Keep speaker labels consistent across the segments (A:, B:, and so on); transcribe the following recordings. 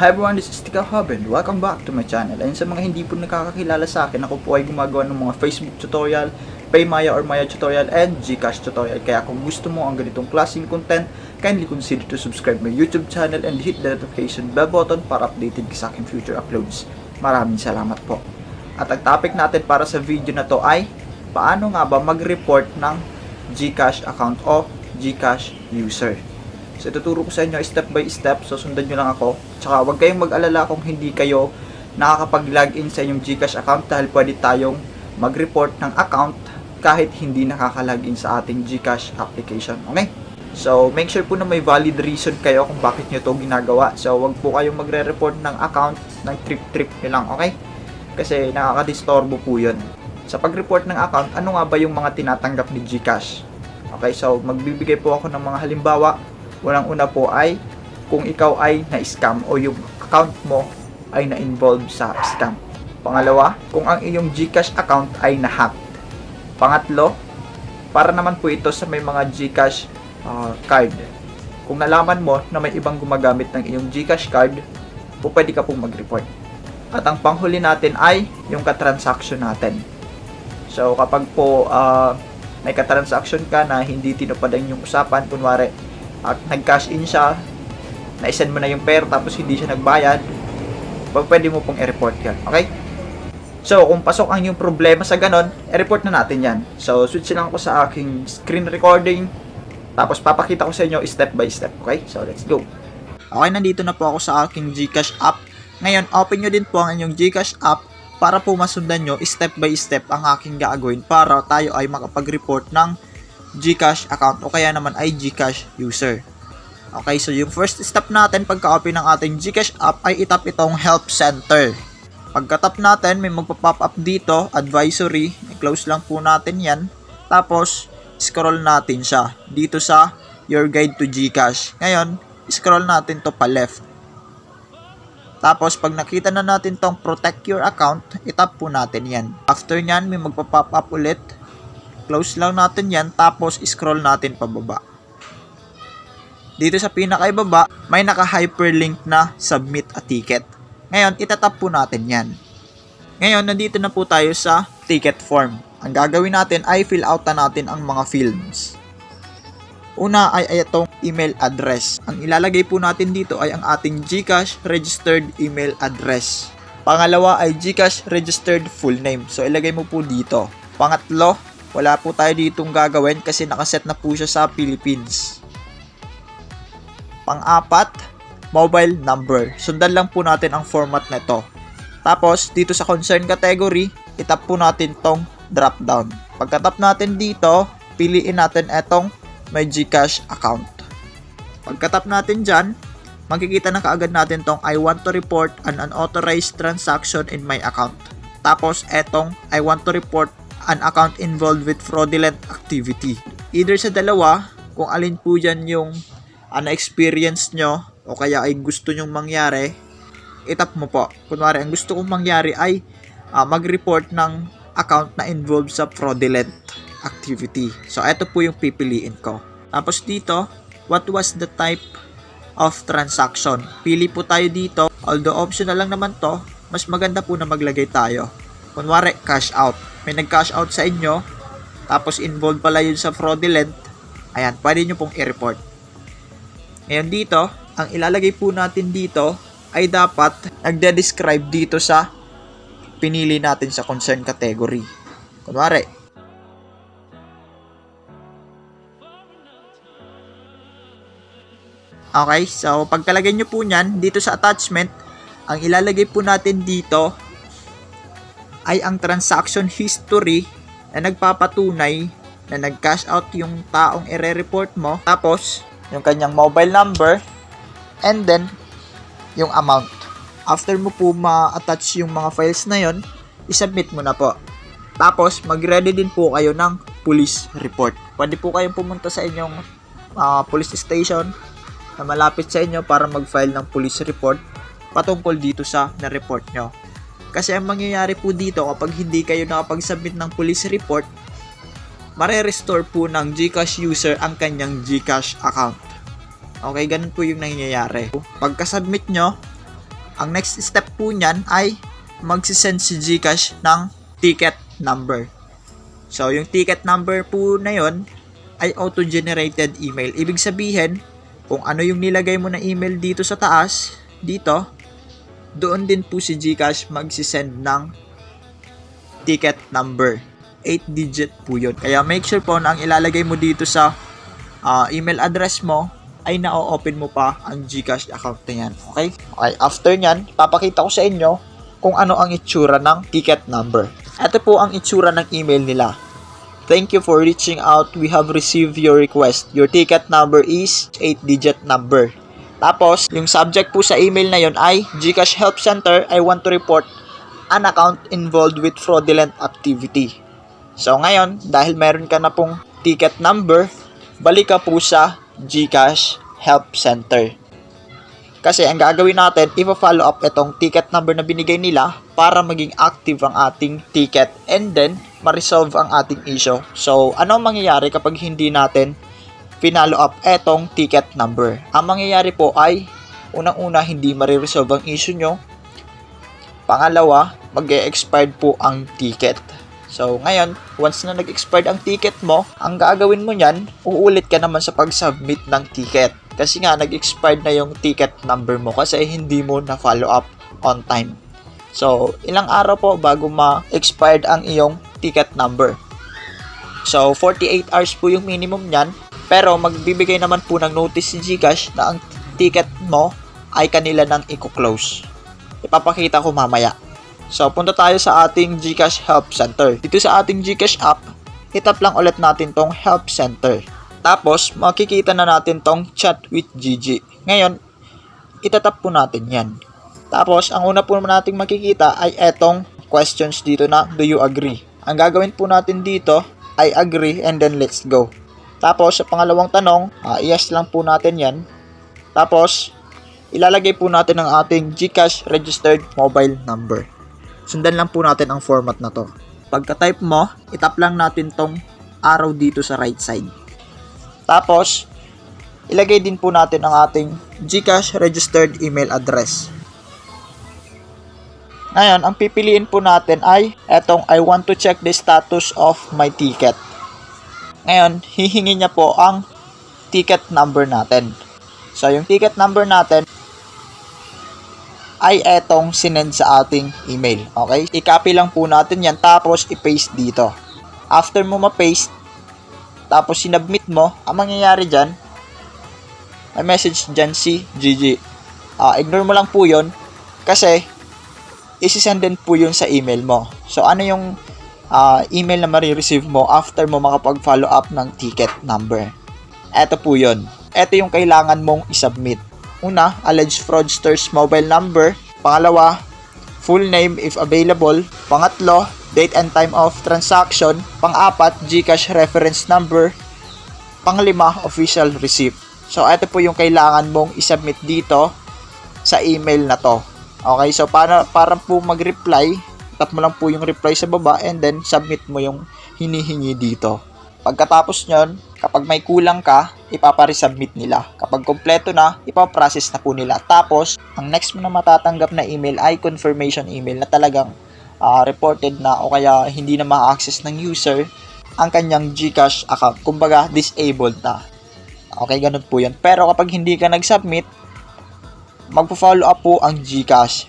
A: Hi everyone, this is Tika Hub and welcome back to my channel. Ayun sa mga hindi po nakakakilala sa akin, ako po ay gumagawa ng mga Facebook tutorial, PayMaya or Maya tutorial, and Gcash tutorial. Kaya kung gusto mo ang ganitong klaseng content, kindly consider to subscribe my YouTube channel and hit the notification bell button para updated ka sa aking future uploads. Maraming salamat po. At ang topic natin para sa video na to ay paano nga ba mag-report ng Gcash account o Gcash user. So, ituturo ko sa inyo step by step. So, sundan nyo lang ako. Tsaka, huwag kayong mag-alala kung hindi kayo nakakapag-login sa inyong Gcash account dahil pwede tayong mag-report ng account kahit hindi nakaka-login sa ating Gcash application. Okay? So, make sure po na may valid reason kayo kung bakit nyo to ginagawa. So, huwag po kayong magre-report ng account ng trip-trip nyo lang. Okay? Kasi, nakakadistorbo po yun. Sa pag-report ng account, ano nga ba yung mga tinatanggap ni Gcash? Okay? So, magbibigay po ako ng mga halimbawa. Unang-una po ay kung ikaw ay na-scam o yung account mo ay na-involve sa scam. Pangalawa, kung ang iyong Gcash account ay na-hack. Pangatlo, para naman po ito sa may mga Gcash card. Kung nalaman mo na may ibang gumagamit ng iyong Gcash card, po pwede ka pong mag-report. At ang panghuli natin ay yung katransaction natin. So kapag po may katransaction ka na hindi tinupad ang yung usapan, kunwari at nag-cash in siya, na-send mo na yung pera tapos hindi siya nagbayad, pwede mo pong i-report yan. Okay? So, kung pasok ang yung problema sa ganon, i-report na natin yan. So, switch lang ako sa aking screen recording, tapos papakita ko sa inyo step by step. Okay? So, let's go. Okay, nandito na po ako sa aking Gcash app. Ngayon, open nyo din po ang inyong Gcash app para po masundan nyo step by step ang aking gagawin para tayo ay makapag-report ng Gcash account o kaya naman ay Gcash user. Okay, so yung first step natin pagka-open ng ating Gcash app ay itap itong Help Center. Pagka-tap natin, may magpa-pop up dito, advisory, i-close lang po natin yan. Tapos, scroll natin siya dito sa Your Guide to Gcash. Ngayon, scroll natin to pa left. Tapos, pag nakita na natin tong Protect Your Account, itap po natin yan. After nyan, may magpa-pop up ulit. Close lang natin yan, tapos scroll natin pababa. Dito sa pinakaibaba, may naka-hyperlink na Submit a Ticket. Ngayon, itatap po natin yan. Ngayon, nandito na po tayo sa ticket form. Ang gagawin natin ay fill out na natin ang mga fields. Una ay itong email address. Ang ilalagay po natin dito ay ang ating Gcash registered email address. Pangalawa ay Gcash registered full name. So, ilagay mo po dito. Pangatlo, wala po tayo ditong gagawin kasi nakaset na po siya sa Philippines. Pang-apat, mobile number. Sundan lang po natin ang format na ito. Tapos, dito sa concern category, itap po natin tong drop down. Pagka-tap natin dito, piliin natin itong my Gcash account. Pagka-tap natin dyan, makikita na kaagad natin tong I want to report an unauthorized transaction in my account. Tapos, etong I want to report an account involved with fraudulent activity. Either sa dalawa, kung alin po dyan yung na-experience nyo o kaya ay gusto nyong mangyari, itap mo po. Kunwari, ang gusto kong mangyari ay mag-report ng account na involved sa fraudulent activity. So, ito po yung pipiliin ko. Tapos dito, what was the type of transaction? Pili po tayo dito. Although optional lang naman to, mas maganda po na maglagay tayo. Kunwari, cash out. May nag-cash out sa inyo, tapos involved pala yun sa fraudulent, ayan, pwede nyo pong i-report. Ngayon dito, ang ilalagay po natin dito ay dapat nagde-describe dito sa pinili natin sa concern category. Kunwari, okay, so pagkalagay nyo po nyan, dito sa attachment, ang ilalagay po natin dito ay ang transaction history na nagpapatunay na nag-cash out yung taong i-report mo, tapos yung kanyang mobile number, and then yung amount. After mo po ma-attach yung mga files na yon, isubmit mo na po. Tapos mag-ready din po kayo ng police report. Pwede po kayong pumunta sa inyong police station na malapit sa inyo para mag-file ng police report patungkol dito sa na-report nyo. Kasi ang mangyayari po dito kapag hindi kayo nakapag-submit ng police report, mare-restore po ng Gcash user ang kanyang Gcash account. Okay, ganun po yung nangyayari. Pagka-submit nyo, Ang next step po niyan ay magsisend si GCash ng ticket number. So, yung ticket number po na yon ay auto-generated email. Ibig sabihin, kung ano yung nilagay mo na email dito sa taas, dito, doon din po si GCash magsisend ng ticket number. 8-digit po yun. Kaya make sure po na ang ilalagay mo dito sa email address mo ay na-open mo pa ang GCash account na yan. Okay? Okay, after nyan, papakita ko sa inyo kung ano ang itsura ng ticket number. Ito po ang itsura ng email nila. Thank you for reaching out. We have received your request. Your ticket number is 8-digit number. Tapos, yung subject po sa email na yon ay GCash Help Center, I want to report an account involved with fraudulent activity. So ngayon, dahil meron ka na pong ticket number, balik ka po sa GCash Help Center. Kasi ang gagawin natin, ipa-follow up itong ticket number na binigay nila para maging active ang ating ticket and then ma-resolve ang ating issue. So, ano ang mangyayari kapag hindi natin pinalo up etong ticket number? Ang mangyayari po ay, unang-una, hindi ma-resolve ang issue nyo. Pangalawa, mag-e-expired po ang ticket. So, ngayon, once na nag-expired ang ticket mo, ang gagawin mo niyan, uulit ka naman sa pag-submit ng ticket. Kasi nga, nag-expired na yung ticket number mo kasi hindi mo na-follow up on time. So, ilang araw po bago ma-expired ang iyong ticket number. So, 48 hours po yung minimum niyan. Pero, magbibigay naman po ng notice si GCash na ang ticket mo ay kanila nang i-close. Ipapakita ko mamaya. So, punta tayo sa ating GCash Help Center. Dito sa ating GCash app, itap lang ulit natin tong Help Center. Tapos, makikita na natin tong Chat with GG. Ngayon, itatap po natin yan. Tapos, ang una po natin makikita ay etong questions dito na, do you agree? Ang gagawin po natin dito ay agree and then let's go. Tapos, sa pangalawang tanong, yes lang po natin yan. Tapos, ilalagay po natin ang ating GCash registered mobile number. Sundan lang po natin ang format na to. Pagka-type mo, itap lang natin tong arrow dito sa right side. Tapos, ilagay din po natin ang ating GCash registered email address. Ngayon, ang pipiliin po natin ay etong I want to check the status of my ticket. Ngayon, hihingi niya po ang ticket number natin. So, yung ticket number natin ay etong sinend sa ating email. Okay? I-copy lang po natin yan tapos i-paste dito. After mo ma-paste, tapos sinubmit mo, ang mangyayari dyan, may message dyan si GG. Ignore mo lang po yun kasi isi-senden po yun sa email mo. So, ano yung email na marireceive mo after mo makapag-follow up ng ticket number? Eto po yun. Eto yung kailangan mong isubmit. Una, alleged fraudster's mobile number. Pangalawa, full name if available. Pangatlo, date and time of transaction. Pang-apat, GCash reference number. Panglima, official receipt. So, ito po yung kailangan mong isubmit dito sa email na to. Okay, so para po mag-reply, tap mo lang po yung reply sa baba and then submit mo yung hinihingi dito. Pagkatapos nyon, kapag may kulang ka, ipaparesubmit nila. Kapag kompleto na, ipaprocess na po nila. Tapos, ang next mo na matatanggap na email ay confirmation email na talagang reported na o kaya hindi na ma-access ng user ang kanyang GCash account. Kumbaga, disabled na. Okay, ganun po yun. Pero kapag hindi ka nag-submit, magpa-follow up po ang GCash.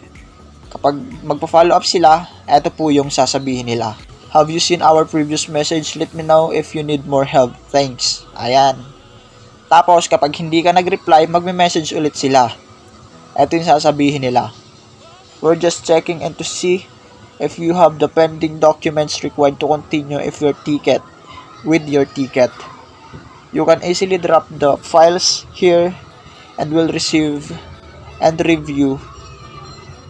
A: Kapag magpa-follow up sila, eto po yung sasabihin nila. Have you seen our previous message? Let me know if you need more help. Thanks. Ayan. Tapos, kapag hindi ka nag-reply, magme-message ulit sila. Ito yung sasabihin nila. We're just checking and to see if you have the pending documents required to continue with your ticket. You can easily drop the files here and we'll receive and review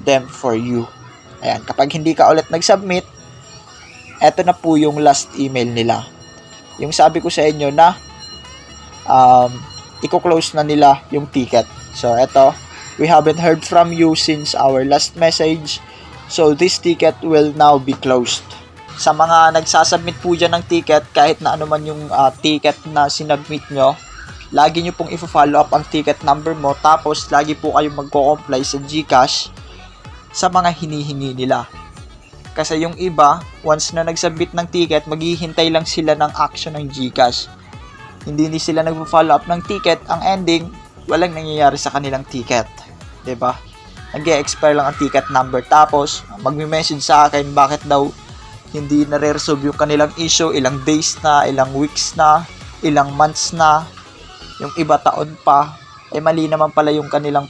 A: them for you. Ayan. Kapag hindi ka ulit nag-submit, eto na po yung last email nila. Yung sabi ko sa inyo na i-close na nila yung ticket. So, eto, we haven't heard from you since our last message. So, this ticket will now be closed. Sa mga nagsasubmit po dyan ng ticket, kahit na ano man yung ticket na sinubmit nyo, lagi nyo pong i-follow up ang ticket number mo. Tapos, lagi po kayong magko-comply sa GCash sa mga hinihingi nila. Kasi yung iba, once na nagsubmit ng ticket, maghihintay lang sila ng action ng GCash. Hindi sila nagpo-follow up ng ticket, ang ending, walang nangyayari sa kanilang ticket. 'Di ba? Nag-e-expire lang ang ticket number, tapos magme-message sa akin bakit daw hindi na-resolve yung kanilang issue, ilang days na, ilang weeks na, ilang months na, yung iba taon pa, mali naman pala yung kanilang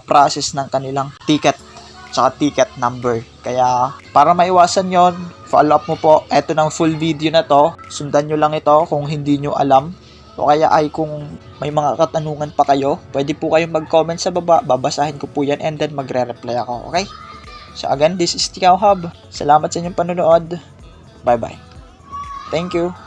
A: process ng kanilang ticket tsaka ticket number. Kaya para maiwasan yon, follow up mo po. Eto ng full video na to, sundan nyo lang ito kung hindi nyo alam. O kaya ay kung may mga katanungan pa kayo, pwede po kayong mag-comment sa baba, babasahin ko po yan and then magre-reply ako, okay? So again, this is Tikaw Hub. Salamat sa inyong panonood. Bye-bye. Thank you.